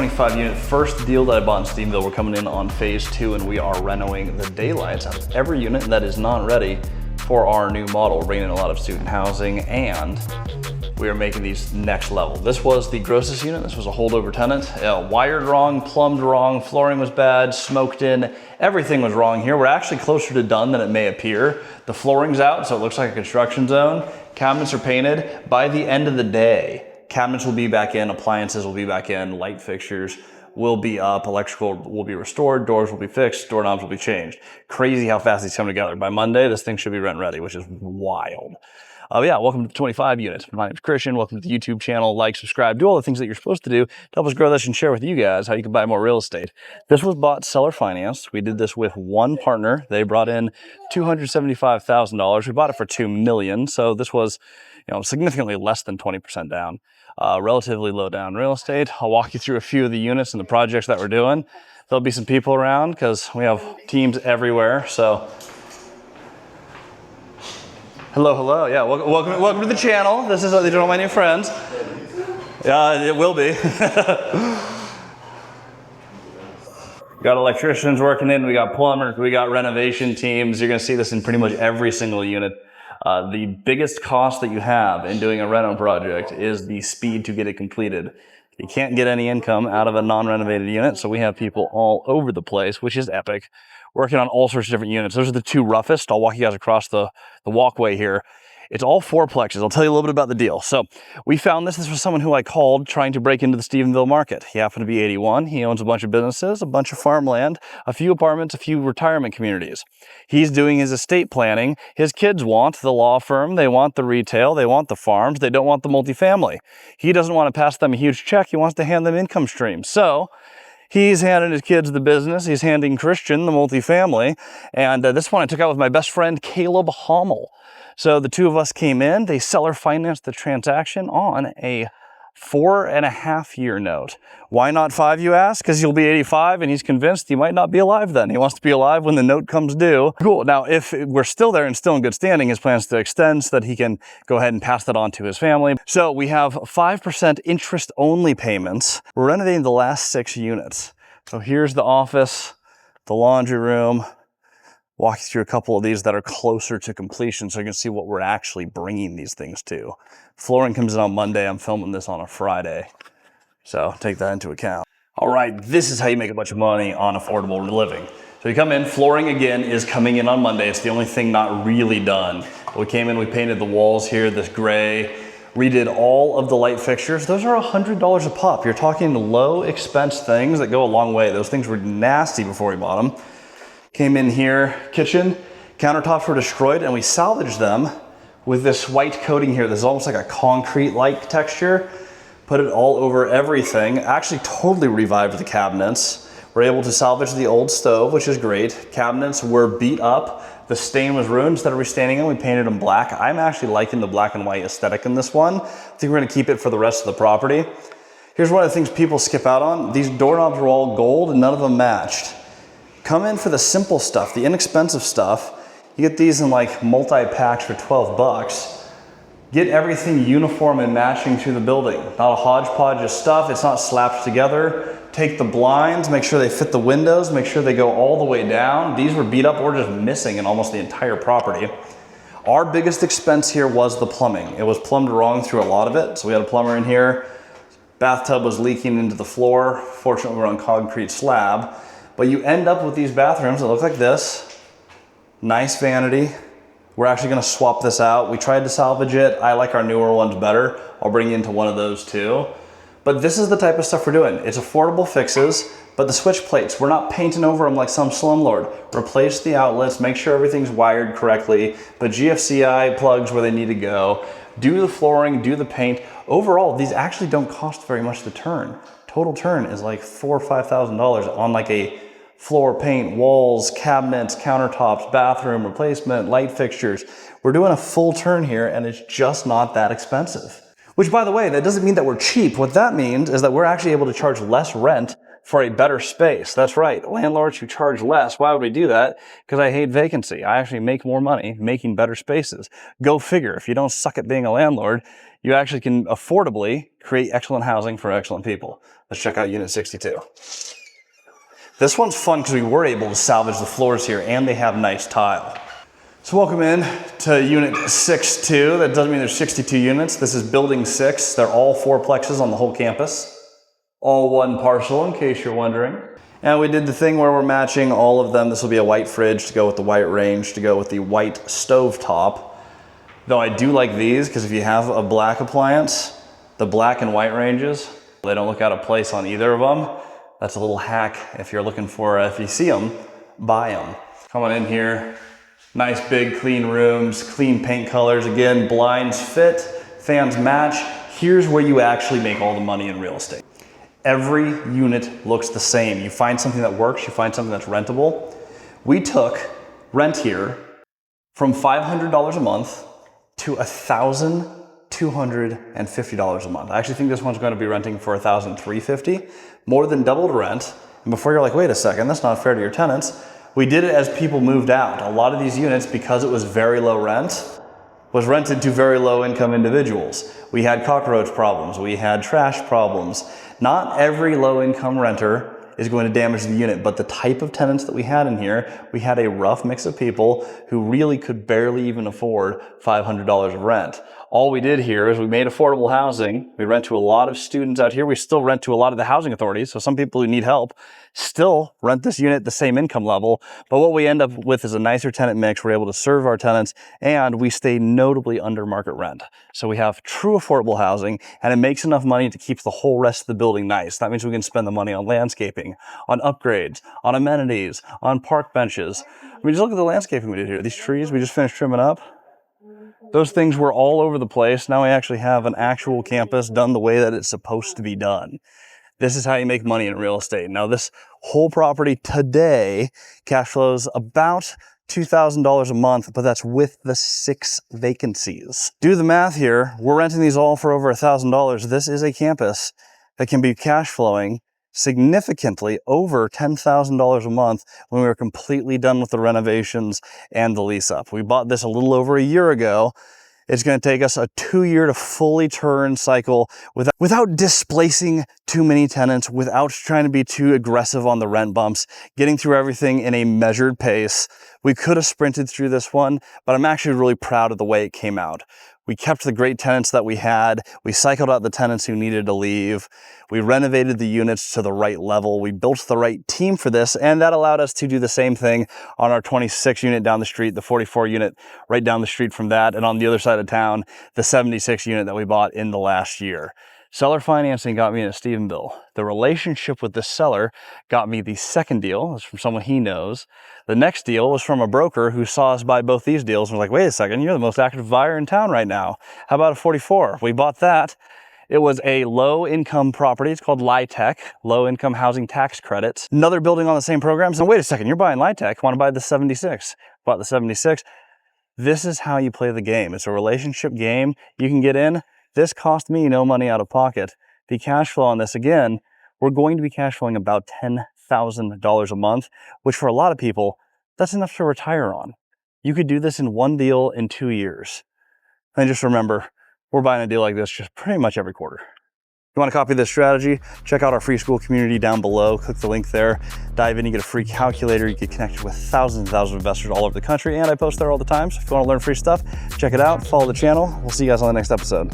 25 unit first deal that I bought in Stephenville. We're coming in on phase 2 and we are renovating the daylights out of every unit that is not ready for our new model. We're bringing in a lot of student housing and we are making these next level. This was the grossest unit. This was a holdover tenant. Wired wrong, plumbed wrong, flooring was bad, smoked in, everything was wrong here. We're actually closer to done than it may appear. The flooring's out, so it looks like a construction zone. Cabinets are painted. By the end of the day, cabinets will be back in, appliances will be back in, light fixtures will be up, electrical will be restored, doors will be fixed, doorknobs will be changed. Crazy how fast these come together. By Monday, this thing should be rent ready, which is wild. Yeah, welcome to the 25 units. My name is Christian. Welcome to the YouTube channel. Like, subscribe, do all the things that you're supposed to do to help us grow this and share with you guys how you can buy more real estate. This was bought seller financed. We did this with one partner. They brought in $275,000. We bought it for $2 million. So this was, significantly less than 20% down. Relatively low down real estate. I'll walk you through a few of the units and the projects that we're doing. There'll be some people around because we have teams everywhere. So hello. Yeah, welcome to the channel. These are all my new friends. Yeah, it will be. Got electricians working in, we got plumbers, we got renovation teams. You're gonna see this in pretty much every single unit. The biggest cost that you have in doing a reno project is the speed to get it completed. You can't get any income out of a non-renovated unit, so we have people all over the place, which is epic, working on all sorts of different units. Those are the two roughest. I'll walk you guys across the walkway here. It's all fourplexes. I'll tell you a little bit about the deal. So we found this. This was someone who I called trying to break into the Stephenville market. He happened to be 81. He owns a bunch of businesses, a bunch of farmland, a few apartments, a few retirement communities. He's doing his estate planning. His kids want the law firm. They want the retail. They want the farms. They don't want the multifamily. He doesn't want to pass them a huge check. He wants to hand them income streams. So he's handing his kids the business. He's handing Christian the multifamily. And this one I took out with my best friend, Caleb Hommel. So the two of us came in, they seller financed the transaction on a 4.5-year note. Why not 5, you ask? Because you'll be 85 and he's convinced he might not be alive then. He wants to be alive when the note comes due. Cool. Now, if we're still there and still in good standing, his plans to extend so that he can go ahead and pass that on to his family. So we have 5% interest-only payments. We're renovating the last 6 units. So here's the office, the laundry room. Walk you through a couple of these that are closer to completion so you can see what we're actually bringing these things to. Flooring comes in on Monday. I'm filming this on a Friday, so take that into account. All right, this is how you make a bunch of money on affordable living. So you come in, flooring again is coming in on Monday. It's the only thing not really done. We came in, we painted the walls here, this gray, redid all of the light fixtures. Those are $100 a pop. You're talking low expense things that go a long way. Those things were nasty before we bought them. Came in here, kitchen, countertops were destroyed and we salvaged them with this white coating here. This is almost like a concrete-like texture. Put it all over everything. Actually totally revived the cabinets. We're able to salvage the old stove, which is great. Cabinets were beat up. The stain was ruined. Instead of restaining them, we painted them black. I'm actually liking the black and white aesthetic in this one. I think we're gonna keep it for the rest of the property. Here's one of the things people skip out on. These doorknobs were all gold and none of them matched. Come in for the simple stuff, the inexpensive stuff. You get these in like multi-packs for 12 bucks. Get everything uniform and matching through the building. Not a hodgepodge of stuff, it's not slapped together. Take the blinds, make sure they fit the windows, make sure they go all the way down. These were beat up or just missing in almost the entire property. Our biggest expense here was the plumbing. It was plumbed wrong through a lot of it. So we had a plumber in here. Bathtub was leaking into the floor. Fortunately, we're on concrete slab. But you end up with these bathrooms that look like this. Nice vanity. We're actually gonna swap this out. We tried to salvage it. I like our newer ones better. I'll bring you into one of those too. But this is the type of stuff we're doing. It's affordable fixes, but the switch plates, we're not painting over them like some slumlord. Replace the outlets, make sure everything's wired correctly, put GFCI plugs where they need to go, do the flooring, do the paint. Overall, these actually don't cost very much to turn. Total turn is like $4,000 or $5,000 on like a floor, paint, walls, cabinets, countertops, bathroom replacement, light fixtures. We're doing a full turn here and it's just not that expensive. Which, by the way, that doesn't mean that we're cheap. What that means is that we're actually able to charge less rent for a better space. That's right. Landlords who charge less. Why would we do that? Because I hate vacancy. I actually make more money making better spaces. Go figure. If you don't suck at being a landlord, you actually can affordably create excellent housing for excellent people. Let's check out Unit 62. This one's fun because we were able to salvage the floors here and they have nice tile. So welcome in to Unit 6-2. That doesn't mean there's 62 units. This is Building 6. They're all fourplexes on the whole campus. All one parcel, in case you're wondering. And we did the thing where we're matching all of them. This will be a white fridge to go with the white range, to go with the white stovetop. Though I do like these, because if you have a black appliance, the black and white ranges, they don't look out of place on either of them. That's a little hack if you're looking for, if you see them, buy them. Come on in here. Nice big clean rooms, clean paint colors. Again, blinds fit, fans match. Here's where you actually make all the money in real estate. Every unit looks the same. You find something that works, you find something that's rentable. We took rent here from $500 a month to $1,250 a month. I actually think this one's going to be renting for $1,350, more than doubled rent. And before you're like, wait a second, that's not fair to your tenants. We did it as people moved out. A lot of these units, because it was very low rent, was rented to very low income individuals. We had cockroach problems, we had trash problems. Not every low income renter is going to damage the unit, but the type of tenants that we had in here, we had a rough mix of people who really could barely even afford $500 of rent. All we did here is we made affordable housing. We rent to a lot of students out here. We still rent to a lot of the housing authorities. So some people who need help still rent this unit at the same income level. But what we end up with is a nicer tenant mix. We're able to serve our tenants and we stay notably under market rent. So we have true affordable housing and it makes enough money to keep the whole rest of the building nice. That means we can spend the money on landscaping, on upgrades, on amenities, on park benches. I mean, just look at the landscaping we did here. These trees we just finished trimming up. Those things were all over the place. Now we actually have an actual campus done the way that it's supposed to be done. This is how you make money in real estate. Now this whole property today cash flows about $2,000 a month, but that's with the 6 vacancies. Do the math here. We're renting these all for over $1,000. This is a campus that can be cash flowing significantly over $10,000 a month when we were completely done with the renovations and the lease up. We bought this a little over a year ago. It's going to take us a 2-year to fully turn cycle without displacing too many tenants, without trying to be too aggressive on the rent bumps, getting through everything in a measured pace. We could have sprinted through this one, but I'm actually really proud of the way it came out. We kept the great tenants that we had. We cycled out the tenants who needed to leave. We renovated the units to the right level. We built the right team for this, and that allowed us to do the same thing on our 26 unit down the street, the 44 unit right down the street from that, and on the other side of town, the 76 unit that we bought in the last year. Seller financing got me into Stephenville. The relationship with the seller got me the second deal. It's from someone he knows. The next deal was from a broker who saw us buy both these deals and was like, wait a second, you're the most active buyer in town right now. How about a 44? We bought that. It was a low income property. It's called LIHTC, low income housing tax credits. Another building on the same program. So wait a second, you're buying LIHTC. Want to buy the 76? Bought the 76. This is how you play the game. It's a relationship game. You can get in. This cost me no money out of pocket. The cash flow on this, again, we're going to be cash flowing about $10,000 a month, which for a lot of people, that's enough to retire on. You could do this in one deal in 2 years. And just remember, we're buying a deal like this just pretty much every quarter. If you want to copy this strategy, check out our free school community down below. Click the link there, dive in, you get a free calculator. You get connected with thousands and thousands of investors all over the country, and I post there all the time. So if you want to learn free stuff, check it out, follow the channel. We'll see you guys on the next episode.